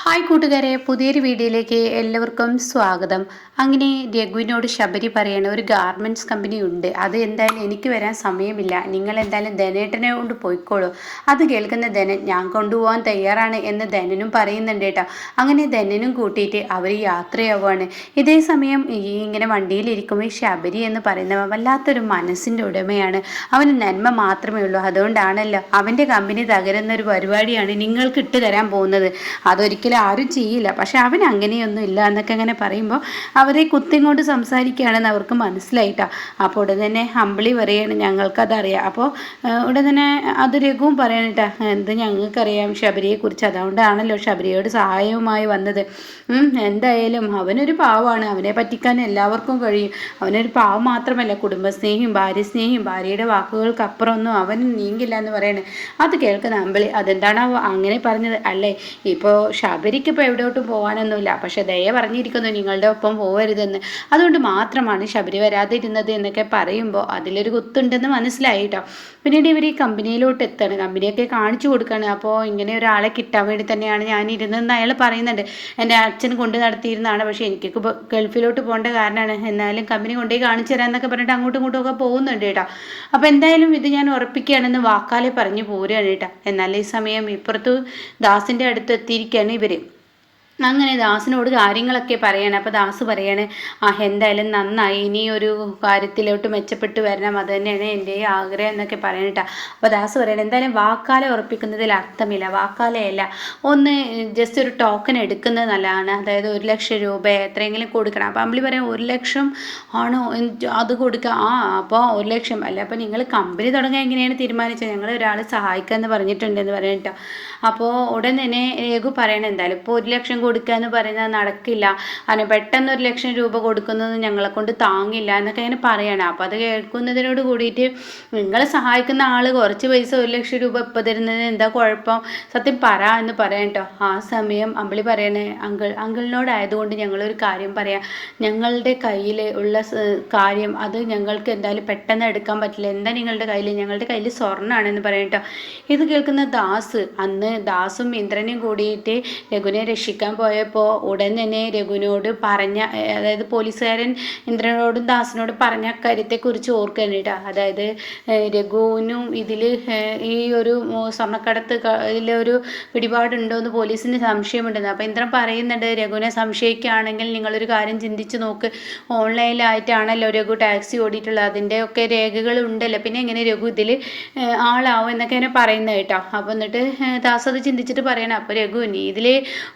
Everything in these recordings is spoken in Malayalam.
ഹായ് കൂട്ടുകാരെ, പുതിയൊരു വീഡിയോയിലേക്ക് എല്ലാവർക്കും സ്വാഗതം. അങ്ങനെ രഘുവിനോട് ശബരി പറയണ ഒരു ഗാർമെൻറ്റ്സ് കമ്പനി ഉണ്ട്, അത് എന്തായാലും എനിക്ക് വരാൻ സമയമില്ല, നിങ്ങൾ എന്തായാലും ധനേട്ടനെ കൊണ്ട് പോയിക്കോളൂ. അത് കേൾക്കുന്ന ധനൻ ഞാൻ കൊണ്ടുപോകാൻ തയ്യാറാണ് എന്ന് ധനനും പറയുന്നുണ്ട് കേട്ടോ. അങ്ങനെ ധനനും കൂട്ടിയിട്ട് അവർ യാത്രയാവുകയാണ്. ഇതേ സമയം ഇങ്ങനെ വണ്ടിയിലിരിക്കുമ്പോൾ ശബരി എന്ന് പറയുന്നവൻ വല്ലാത്തൊരു മനസ്സിൻ്റെ ഉടമയാണ്. അവന് നന്മ മാത്രമേ ഉള്ളൂ. അതുകൊണ്ടാണല്ലോ അവൻ്റെ കമ്പനി തകരുന്ന ഒരു പരിപാടിയാണ് നിങ്ങൾക്ക് ഇട്ട് തരാൻ പോകുന്നത്. അതൊരിക്കലും ആരും ചെയ്യില്ല, പക്ഷെ അവൻ അങ്ങനെയൊന്നും ഇല്ല എന്നൊക്കെ അങ്ങനെ പറയുമ്പോൾ അവരെ കുത്തിങ്ങോട്ട് സംസാരിക്കുകയാണെന്ന് അവർക്ക് മനസ്സിലായിട്ടാ. അപ്പോൾ ഉടൻ തന്നെ അമ്പിളി പറയാണ് ഞങ്ങൾക്കതറിയാം. അപ്പോൾ ഉടൻ തന്നെ അത് രഘുവും പറയണിട്ടാ, എന്ത് ഞങ്ങൾക്കറിയാം ശബരിയെക്കുറിച്ച്, അതുകൊണ്ടാണല്ലോ ശബരിയോട് സഹായവുമായി വന്നത്. എന്തായാലും അവനൊരു പാവമാണ്, അവനെ പറ്റിക്കാൻ എല്ലാവർക്കും കഴിയും. അവനൊരു പാവം മാത്രമല്ല, കുടുംബസ്നേഹിയും ഭാര്യസ്നേഹിയും, ഭാര്യയുടെ വാക്കുകൾക്കപ്പുറമൊന്നും അവൻ നീങ്ങില്ല എന്ന് പറയണേ. അത് കേൾക്കുന്ന അമ്പിളി അതെന്താണ് അങ്ങനെ പറഞ്ഞത് അല്ലേ, ഇപ്പോൾ ശബരിക്ക് ഇപ്പോൾ എവിടോട്ടും പോകാനൊന്നുമില്ല, പക്ഷെ ദയ പറഞ്ഞിരിക്കുന്നു നിങ്ങളുടെ ഒപ്പം പോകരുതെന്ന്, അതുകൊണ്ട് മാത്രമാണ് ശബരി വരാതിരുന്നത് എന്നൊക്കെ പറയുമ്പോൾ അതിലൊരു കുത്തുണ്ടെന്ന് മനസ്സിലായി കേട്ടോ. പിന്നീട് ഇവർ ഈ കമ്പനിയിലോട്ട് എത്താണ്, കമ്പനിയൊക്കെ കാണിച്ചു കൊടുക്കുകയാണ്. അപ്പോൾ ഇങ്ങനെ ഒരാളെ കിട്ടാൻ വേണ്ടി തന്നെയാണ് ഞാൻ ഇരുന്നതെന്ന് അയാൾ പറയുന്നുണ്ട്. എൻ്റെ അച്ഛൻ കൊണ്ട് നടത്തിയിരുന്നതാണ്, പക്ഷേ എനിക്കൊക്കെ ഗൾഫിലോട്ട് പോകേണ്ട കാരണമാണ്, എന്നാലും കമ്പനി കൊണ്ടുപോയി കാണിച്ചു തരാമെന്നൊക്കെ പറഞ്ഞിട്ട് അങ്ങോട്ടും ഇങ്ങോട്ടും ഒക്കെ പോകുന്നുണ്ട് കേട്ടോ. അപ്പോൾ എന്തായാലും ഇത് ഞാൻ ഉറപ്പിക്കുകയാണെന്ന് വാക്കാലെ പറഞ്ഞു പോരുകയാണ് കേട്ടോ. എന്നാൽ ഈ സമയം ഇപ്പുറത്ത് ദാസിൻ്റെ അടുത്ത് എത്തിയിരിക്കുകയാണ് ഇവർ. അങ്ങനെ ദാസിനോട് കാര്യങ്ങളൊക്കെ പറയാണ്. അപ്പോൾ ദാസ് പറയാണ്, എന്തായാലും നന്നായി, ഇനി ഒരു കാര്യത്തിലോട്ട് മെച്ചപ്പെട്ട് വരണം, അത് തന്നെയാണ് എൻ്റെ ആഗ്രഹം എന്നൊക്കെ പറയണട്ടാ. അപ്പോൾ ദാസ് പറയണം, എന്തായാലും വാക്കാലെ ഉറപ്പിക്കുന്നതിൽ അർത്ഥമില്ല, വാക്കാലയല്ല, ഒന്ന് ജസ്റ്റ് ഒരു ടോക്കൺ എടുക്കുന്നത് നല്ലതാണ്, അതായത് 1,00,000 രൂപ എത്രയെങ്കിലും കൊടുക്കണം. അപ്പോൾ അമ്പിളി പറയാം 1,00,000 ആണോ, അത് കൊടുക്കുക, അപ്പോൾ 1,00,000 അല്ല, അപ്പോൾ നിങ്ങൾ കമ്പനി തുടങ്ങാൻ എങ്ങനെയാണ് തീരുമാനിച്ചത്, ഞങ്ങൾ ഒരാളെ സഹായിക്കാമെന്ന് പറഞ്ഞിട്ടുണ്ടെന്ന് പറയട്ടോ. അപ്പോൾ ഉടൻ തന്നെ രഘു പറയണം, എന്തായാലും ഇപ്പോൾ 1,00,000 കൊടുക്കുക എന്ന് പറയുന്നത് നടക്കില്ല, അതിന് പെട്ടെന്ന് 1,00,000 രൂപ കൊടുക്കുന്നത് ഞങ്ങളെ കൊണ്ട് താങ്ങില്ല എന്നൊക്കെ അങ്ങനെ പറയണം. അപ്പോൾ അത് കേൾക്കുന്നതിനോട് കൂടിയിട്ട് നിങ്ങളെ സഹായിക്കുന്ന ആൾ കുറച്ച് പൈസ 1,00,000 രൂപ ഇപ്പോൾ തരുന്നതിന് എന്താ കുഴപ്പം, സത്യം പറ എന്ന് പറയാം കേട്ടോ. ആ സമയം അമ്പിളി പറയണേ, അങ്കിളിനോടായതുകൊണ്ട് ഞങ്ങളൊരു കാര്യം പറയാം, ഞങ്ങളുടെ കയ്യിൽ ഉള്ള കാര്യം അത് ഞങ്ങൾക്ക് എന്തായാലും പെട്ടെന്ന് എടുക്കാൻ പറ്റില്ല, എന്താ നിങ്ങളുടെ കയ്യിൽ, ഞങ്ങളുടെ കയ്യിൽ സ്വർണ്ണമാണെന്ന് പറയാം കേട്ടോ. ഇത് കേൾക്കുന്ന ദാസ്, അന്ന് ദാസും ഇന്ദ്രനും കൂടിയിട്ട് രഘുവിനെ രക്ഷിക്കാൻ പോയപ്പോൾ ഉടൻ തന്നെ രഘുവിനോട് പറഞ്ഞ, അതായത് പോലീസുകാരൻ ഇന്ദ്രനോടും ദാസിനോടും പറഞ്ഞ കാര്യത്തെക്കുറിച്ച് ഓർക്കാൻ കേട്ടോ. അതായത് രഘുവിനും ഇതിൽ ഈ ഒരു സ്വർണ്ണക്കടത്ത് ഇതിലൊരു പിടിപാടുണ്ടോ എന്ന് പോലീസിന് സംശയമുണ്ടെന്ന്. അപ്പോൾ ഇന്ദ്രൻ പറയുന്നുണ്ട്, രഘുവിനെ സംശയിക്കുകയാണെങ്കിൽ നിങ്ങളൊരു കാര്യം ചിന്തിച്ച് നോക്ക്, ഓൺലൈനിലായിട്ടാണല്ലോ രഘു ടാക്സി ഓടിയിട്ടുള്ളത്, അതിൻ്റെയൊക്കെ രേഖകൾ ഉണ്ടല്ലോ, പിന്നെ എങ്ങനെ രഘു ഇതിൽ ആളാവും എന്നൊക്കെ ഇങ്ങനെ പറയുന്നത് കേട്ടോ. അപ്പോൾ എന്നിട്ട് ദാസ് അത് ചിന്തിച്ചിട്ട് പറയണം, അപ്പോൾ രഘു നീ ഇതിൽ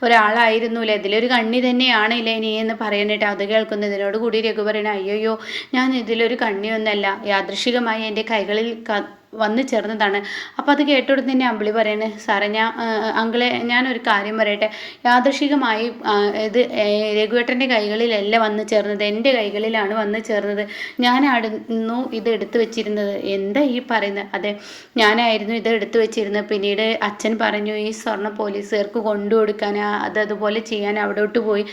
ഒരാളായിരുന്നില്ല, ഇതിലൊരു കണ്ണി തന്നെയാണില്ലേ നീ എന്ന് പറയണേട്ടോ. അത് കേൾക്കുന്നതിനോട് കൂടി രഘു പറയണ, അയ്യോ ഞാൻ ഇതിലൊരു കണ്ണിയൊന്നല്ല, യാദൃശികമായി എൻ്റെ കൈകളിൽ വന്നു ചേർന്നതാണ്. അപ്പോൾ അത് കേട്ടോടെ തന്നെ അമ്പിളി പറയണേ, സാറേ അങ്കിളെ ഞാനൊരു കാര്യം പറയട്ടെ, യാദൃശികമായി ഇത് രഘുവേട്ടൻ്റെ കൈകളിലല്ല വന്നു ചേർന്നത്, എൻ്റെ കൈകളിലാണ് വന്നു ചേർന്നത്, ഞാനായിരുന്നു ഇത് എടുത്തു വെച്ചിരുന്നത്. എന്താ ഈ പറയുന്നത്, അതെ ഞാനായിരുന്നു ഇത് എടുത്തു വെച്ചിരുന്നത്, പിന്നീട് അച്ഛൻ പറഞ്ഞു ഈ സ്വർണ്ണ പോലീസുകാർക്ക് കൊണ്ടു കൊടുക്കാൻ, അതുപോലെ ചെയ്യാൻ അവിടോട്ട് പോയി,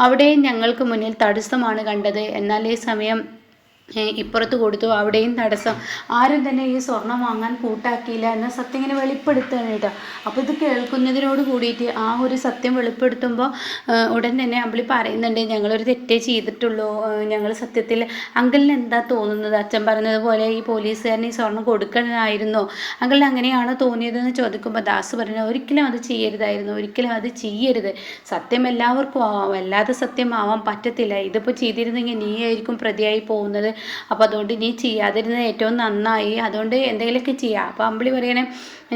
അവിടെയും ഞങ്ങൾക്ക് മുന്നിൽ തടസ്സമാണ് കണ്ടത്, എന്നാൽ ഈ സമയം ഇപ്പുറത്ത് കൊടുത്തു, അവിടെയും തടസ്സം, ആരും തന്നെ ഈ സ്വർണം വാങ്ങാൻ കൂട്ടാക്കിയില്ല എന്ന സത്യം ഇങ്ങനെ വെളിപ്പെടുത്തുകയാണ് കേട്ടോ. അപ്പോൾ ഇത് കേൾക്കുന്നതിനോട് കൂടിയിട്ട് ആ ഒരു സത്യം വെളിപ്പെടുത്തുമ്പോൾ ഉടൻ തന്നെ അമ്പിളി പറയുന്നുണ്ട്, ഞങ്ങളൊരു തെറ്റേ ചെയ്തിട്ടുള്ളൂ, ഞങ്ങൾ സത്യത്തിൽ അങ്കിളിന് എന്താ തോന്നുന്നത്, അച്ഛൻ പറഞ്ഞതുപോലെ ഈ പോലീസുകാരന് ഈ സ്വർണം കൊടുക്കണമായിരുന്നോ, അങ്കിളിന് അങ്ങനെയാണോ തോന്നിയതെന്ന് ചോദിക്കുമ്പോൾ ദാസ് പറഞ്ഞു, ഒരിക്കലും അത് ചെയ്യരുതായിരുന്നു, ഒരിക്കലും അത് ചെയ്യരുത്, സത്യം എല്ലാവർക്കും ആവാം, അല്ലാതെ സത്യമാവാൻ പറ്റത്തില്ല, ഇതിപ്പോൾ ചെയ്തിരുന്നെങ്കിൽ നീ ആയിരിക്കും പ്രതിയായി പോകുന്നത്, അപ്പോൾ അതുകൊണ്ട് നീ ചെയ്യാതിരുന്നത് ഏറ്റവും നന്നായി, അതുകൊണ്ട് എന്തെങ്കിലുമൊക്കെ ചെയ്യാം. അപ്പോൾ അമ്പിളി പറയണേ,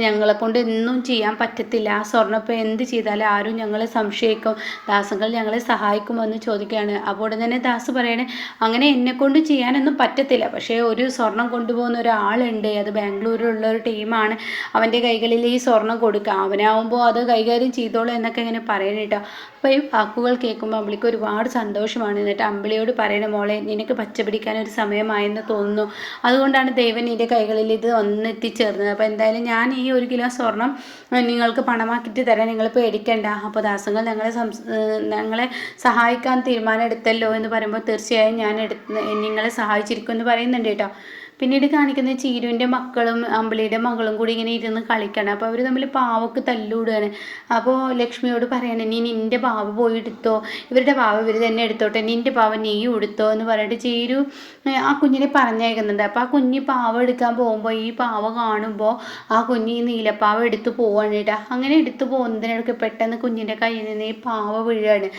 ഞങ്ങളെ കൊണ്ട് ഒന്നും ചെയ്യാൻ പറ്റത്തില്ല, ആ സ്വർണ്ണം ഇപ്പോൾ എന്ത് ചെയ്താലും ആരും ഞങ്ങളെ സംശയിക്കും, ദാസങ്ങൾ ഞങ്ങളെ സഹായിക്കുമെന്ന് ചോദിക്കുകയാണ്. അപ്പോൾ ഉടൻ തന്നെ ദാസ് പറയണേ, അങ്ങനെ എന്നെക്കൊണ്ട് ചെയ്യാനൊന്നും പറ്റത്തില്ല, പക്ഷേ ഒരു സ്വർണം കൊണ്ടുപോകുന്ന ഒരാളുണ്ട്, അത് ബാംഗ്ലൂരിലുള്ള ഒരു ടീമാണ്, അവൻ്റെ കൈകളിൽ ഈ സ്വർണം കൊടുക്കുക, അവനാവുമ്പോൾ അത് കൈകാര്യം ചെയ്തോളൂ എന്നൊക്കെ ഇങ്ങനെ പറയണം കേട്ടോ. അപ്പോൾ ഈ വാക്കുകൾ കേൾക്കുമ്പോൾ അമ്പിളിക്ക് ഒരുപാട് സന്തോഷമാണ്. എന്നിട്ട് അമ്പിളിയോട് പറയണ, മോളെ നിനക്ക് പച്ച പിടിക്കാൻ ഒരു സമയമായെന്ന് തോന്നുന്നു, അതുകൊണ്ടാണ് ദൈവം നിൻ്റെ കൈകളിൽ ഇത് എത്തിച്ചേർന്നത്, അപ്പോൾ എന്തായാലും ഞാൻ ഈ 1 കിലോ സ്വർണം നിങ്ങൾക്ക് പണമാക്കിയിട്ട് തരാൻ, നിങ്ങൾ പേടിക്കണ്ട, അപ്പോൾ ദാസങ്ങൾ ഞങ്ങളെ സഹായിക്കാൻ തീരുമാനം എടുത്തല്ലോ എന്ന് പറയുമ്പോൾ തീർച്ചയായും ഞാൻ നിങ്ങളെ സഹായിച്ചിരിക്കും എന്ന് പറയുന്നുണ്ട് കേട്ടോ. പിന്നീട് കാണിക്കുന്നത് ചീരുവിൻ്റെ മക്കളും അമ്പിളിയുടെ മകളും കൂടി ഇങ്ങനെ ഇരുന്ന് കളിക്കണം. അപ്പോൾ അവർ തമ്മിൽ പാവക്ക് തല്ലൂടുകയാണ്. അപ്പോൾ ലക്ഷ്മിയോട് പറയണേ, നീ നിൻ്റെ പാവ പോയി എടുത്തോ, ഇവരുടെ പാവ ഇവർ തന്നെ എടുത്തോട്ടെ, നിൻ്റെ പാവ നീയും എടുത്തോ എന്ന് പറഞ്ഞിട്ട് ചീരു ആ കുഞ്ഞിനെ പറഞ്ഞയക്കുന്നുണ്ട്. അപ്പോൾ ആ കുഞ്ഞ് പാവ എടുക്കാൻ പോകുമ്പോൾ ഈ പാവ കാണുമ്പോൾ ആ കുഞ്ഞ് ഈ നീലപ്പാവ എടുത്ത് പോവാണ് കേട്ടോ. അങ്ങനെ എടുത്ത് പോകുന്നതിനിടയ്ക്ക് പെട്ടെന്ന് കുഞ്ഞിൻ്റെ കയ്യിൽ നിന്ന് ഈ പാവ വീഴുകയാണ്.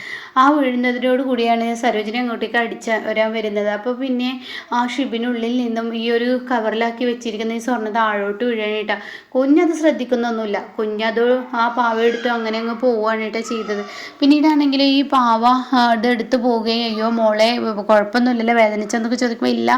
ആ വീഴുന്നതിനോട് കൂടിയാണ് സരോജിനി അങ്ങോട്ടേക്ക് വരാൻ വരുന്നത്. അപ്പോൾ പിന്നെ ആ ഷിബിനുള്ളിൽ നിന്നും ഈ ഒരു കവറിലാക്കി വെച്ചിരിക്കുന്ന ഈ സ്വർണ്ണം താഴോട്ട് വീഴാണ് കേട്ടോ. കുഞ്ഞത് ശ്രദ്ധിക്കുന്നൊന്നുമില്ല. കുഞ്ഞത് ആ പാവ എടുത്ത് അങ്ങനെ അങ്ങ് പോവുകയാണ് കേട്ടോ ചെയ്തത്. പിന്നീടാണെങ്കിൽ ഈ പാവ അതെടുത്ത് പോവുകയും, അയ്യോ മോളെ കുഴപ്പമൊന്നുമില്ലല്ലോ, വേദനിച്ചെന്നൊക്കെ ചോദിക്കുമ്പോൾ ഇല്ല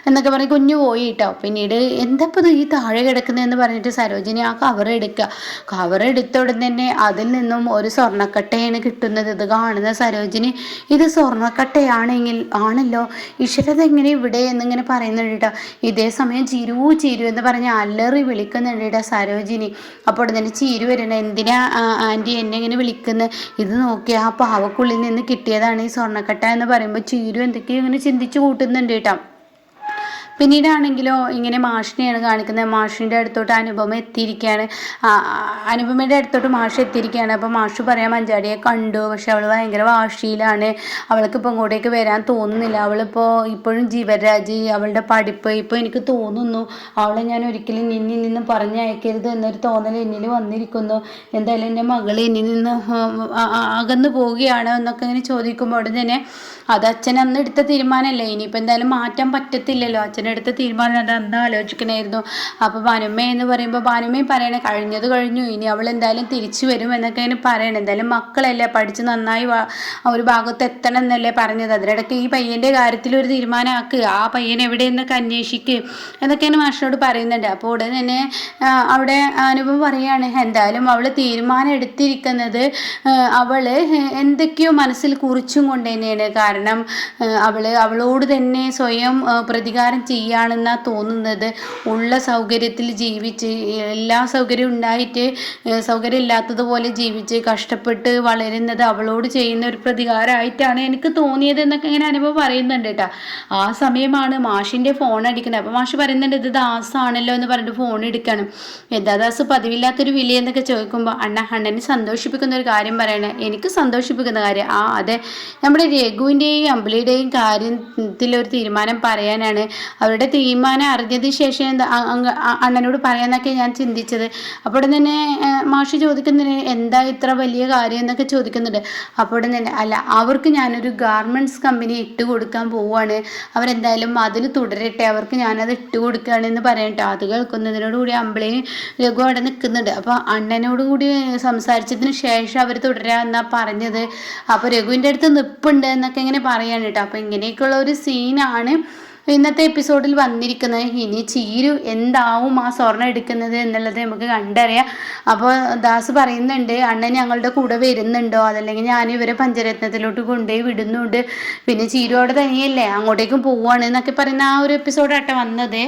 എന്നൊക്കെ പറഞ്ഞ് കുഞ്ഞു പോയി കേട്ടോ. പിന്നീട് എന്താപ്പോൾ ഈ താഴെ കിടക്കുന്നതെന്ന് പറഞ്ഞിട്ട് സരോജിനി ആ കവർ എടുക്കുക. കവർ എടുത്ത ഉടൻ തന്നെ അതിൽ നിന്നും ഒരു സ്വർണ്ണക്കട്ടയാണ് കിട്ടുന്നത്. ഇത് കാണുന്ന സരോജിനി, ഇത് സ്വർണ്ണക്കട്ടയാണെങ്കിൽ ആണല്ലോ, ഈശ്വരത് എങ്ങനെ ഇവിടെ എന്നിങ്ങനെ പറയുന്നുണ്ട് കേട്ടോ. ഇതേ സമയം ചിരു ചിരു എന്ന് പറഞ്ഞ് അലറി വിളിക്കുന്നുണ്ട് കേട്ടോ സരോജിനി. അപ്പോൾ തന്നെ ചിരു വരണം, എന്തിനാ ആൻറ്റി എന്നെ ഇങ്ങനെ വിളിക്കുന്നത്, ഇത് നോക്കി ആ പാവക്കുള്ളിൽ നിന്ന് കിട്ടിയതാണ് ഈ സ്വർണ്ണക്കട്ട എന്ന് പറയുമ്പോൾ ചിരു എന്തൊക്കെയോ ഇങ്ങനെ ചിന്തിച്ചു കൂട്ടുന്നുണ്ട് കേട്ടോ. പിന്നീടാണെങ്കിലോ ഇങ്ങനെ മാഷിനെയാണ് കാണിക്കുന്നത്. മാഷിൻ്റെ അടുത്തോട്ട് അനുപമ എത്തിയിരിക്കുകയാണ്. അനുപമയുടെ അടുത്തോട്ട് മാഷ് എത്തിയിരിക്കുകയാണ്. അപ്പോൾ മാഷ് പറയാൻ മഞ്ചാടിയെ കണ്ടു, പക്ഷെ അവൾ ഭയങ്കര വാശിയിലാണ്, അവൾക്കിപ്പോൾ ഇങ്ങോട്ടേക്ക് വരാൻ തോന്നുന്നില്ല, അവളിപ്പോൾ ഇപ്പോഴും ജീവരാജ് അവളുടെ പഠിപ്പ് ഇപ്പോൾ എനിക്ക് തോന്നുന്നു അവളെ ഞാൻ ഒരിക്കലും എന്നിൽ നിന്ന് പറഞ്ഞയക്കരുത് എന്നൊരു തോന്നൽ എന്നിൽ വന്നിരിക്കുന്നു, എന്തായാലും എൻ്റെ മകൾ എന്നിൽ നിന്ന് അകന്നു പോവുകയാണ് എന്നൊക്കെ ഇങ്ങനെ ചോദിക്കുമ്പോൾ ഉടനെ തന്നെ അത് അച്ഛൻ അന്ന് എടുത്ത തീരുമാനമല്ലേ, ഇനിയിപ്പോൾ എന്തായാലും മാറ്റാൻ പറ്റത്തില്ലല്ലോ, അച്ഛനെടുത്ത തീരുമാനം അന്ന് ആലോചിക്കണമായിരുന്നു. അപ്പോൾ ഭാനുമ്മ എന്ന് പറയുമ്പോൾ ഭാനുമ്മയും പറയണേ കഴിഞ്ഞത് കഴിഞ്ഞു, ഇനി അവൾ എന്തായാലും തിരിച്ചു വരും എന്നൊക്കെ ഇങ്ങനെ പറയണം, എന്തായാലും മക്കളല്ലേ പഠിച്ച് നന്നായി ഒരു ഭാഗത്ത് എത്തണം എന്നല്ലേ പറഞ്ഞത്, അതിനിടയ്ക്ക് ഈ പയ്യൻ്റെ കാര്യത്തിൽ ഒരു തീരുമാനമാക്കുക, ആ പയ്യൻ എവിടെയെന്നൊക്കെ അന്വേഷിക്കുക എന്നൊക്കെയാണ് മാഷിനോട് പറയുന്നുണ്ട്. അപ്പോൾ ഉടനെ തന്നെ അവിടെ അനുഭവം പറയുകയാണ്, എന്തായാലും അവൾ തീരുമാനം എടുത്തിരിക്കുന്നത് അവൾ എന്തൊക്കെയോ മനസ്സിൽ കുറിച്ചും കൊണ്ട് തന്നെയാണ്, കാരണം അവളോട് തന്നെ സ്വയം പ്രതികാരം ചെയ്യുകയാണെന്നാണ് തോന്നുന്നത്. ഉള്ള സൗകര്യത്തിൽ ജീവിച്ച് എല്ലാ സൗകര്യവും ഉണ്ടായിട്ട് സൗകര്യം ഇല്ലാത്തതുപോലെ ജീവിച്ച് കഷ്ടപ്പെട്ട് വളരുന്നത് അവളോട് ചെയ്യുന്ന ഒരു പ്രതികാരമായിട്ടാണ് എനിക്ക് തോന്നിയത് എന്നൊക്കെ ഇങ്ങനെ അനുഭവം പറയുന്നുണ്ട് കേട്ടോ. ആ സമയമാണ് മാഷിൻ്റെ ഫോൺ അടിക്കുന്നത്. അപ്പോൾ മാഷ് പറയുന്നുണ്ട് ഇത് ദാസാണല്ലോ എന്ന് പറഞ്ഞിട്ട് ഫോൺ എടുക്കണം. എന്താ ദാസ് പതിവില്ലാത്തൊരു വില എന്നൊക്കെ ചോദിക്കുമ്പോൾ അണ്ണനെ സന്തോഷിപ്പിക്കുന്ന ഒരു കാര്യം പറയണേ, എനിക്ക് സന്തോഷിപ്പിക്കുന്ന കാര്യം അതെ, നമ്മുടെ രഘുവിൻ്റെയും അമ്പിളിയുടെയും കാര്യത്തിലൊരു തീരുമാനം പറയാനാണ്. അവരുടെ തീരുമാനം അറിഞ്ഞതിന് ശേഷം അണ്ണനോട് പറയാന്നൊക്കെ ഞാൻ ചിന്തിച്ചത്. അപ്പോൾ തന്നെ മാഷി ചോദിക്കുന്നതിന് എന്താ ഇത്ര വലിയ കാര്യം എന്നൊക്കെ ചോദിക്കുന്നുണ്ട്. അപ്പോൾ തന്നെ അല്ല, അവർക്ക് ഞാനൊരു ഗാർമെൻറ്റ്സ് കമ്പനി ഇട്ട് കൊടുക്കാൻ പോവുകയാണ്, അവരെന്തായാലും അതിൽ തുടരട്ടെ, അവർക്ക് ഞാനത് ഇട്ട് കൊടുക്കുകയാണെന്ന് പറയട്ടെ. അത് കേൾക്കുന്നതിനോടുകൂടി അമ്പിളിയും രഘു അവിടെ നിൽക്കുന്നുണ്ട്. അപ്പോൾ അണ്ണനോട് കൂടി സംസാരിച്ചതിന് ശേഷം അവർ തുടരാമെന്നാണ് പറഞ്ഞത്. അപ്പോൾ രഘുവിൻ്റെ അടുത്ത് നിൽപ്പുണ്ട് എന്നൊക്കെ ഇങ്ങനെ പറയാണ് കേട്ടോ. അപ്പോൾ ഇങ്ങനെയൊക്കെയുള്ള ഒരു സീനാണ് ഇന്നത്തെ എപ്പിസോഡിൽ വന്നിരിക്കുന്നത്. ഇനി ചീരു എന്താവും ആ സ്വർണ്ണം എടുക്കുന്നത് എന്നുള്ളത് നമുക്ക് കണ്ടറിയാം. അപ്പോൾ ദാസ് പറയുന്നുണ്ട്, അണ്ണൻ ഞങ്ങളുടെ കൂടെ വരുന്നുണ്ടോ, അതല്ലെങ്കിൽ ഞാൻ ഇവരെ പഞ്ചരത്നത്തിലോട്ട് കൊണ്ടുപോയി വിടുന്നുണ്ട്, പിന്നെ ചീരു അവിടെ തന്നെയല്ലേ അങ്ങോട്ടേക്കും പോവുകയാണ് എന്നൊക്കെ പറയുന്ന ആ ഒരു എപ്പിസോഡാട്ടോ വന്നത്.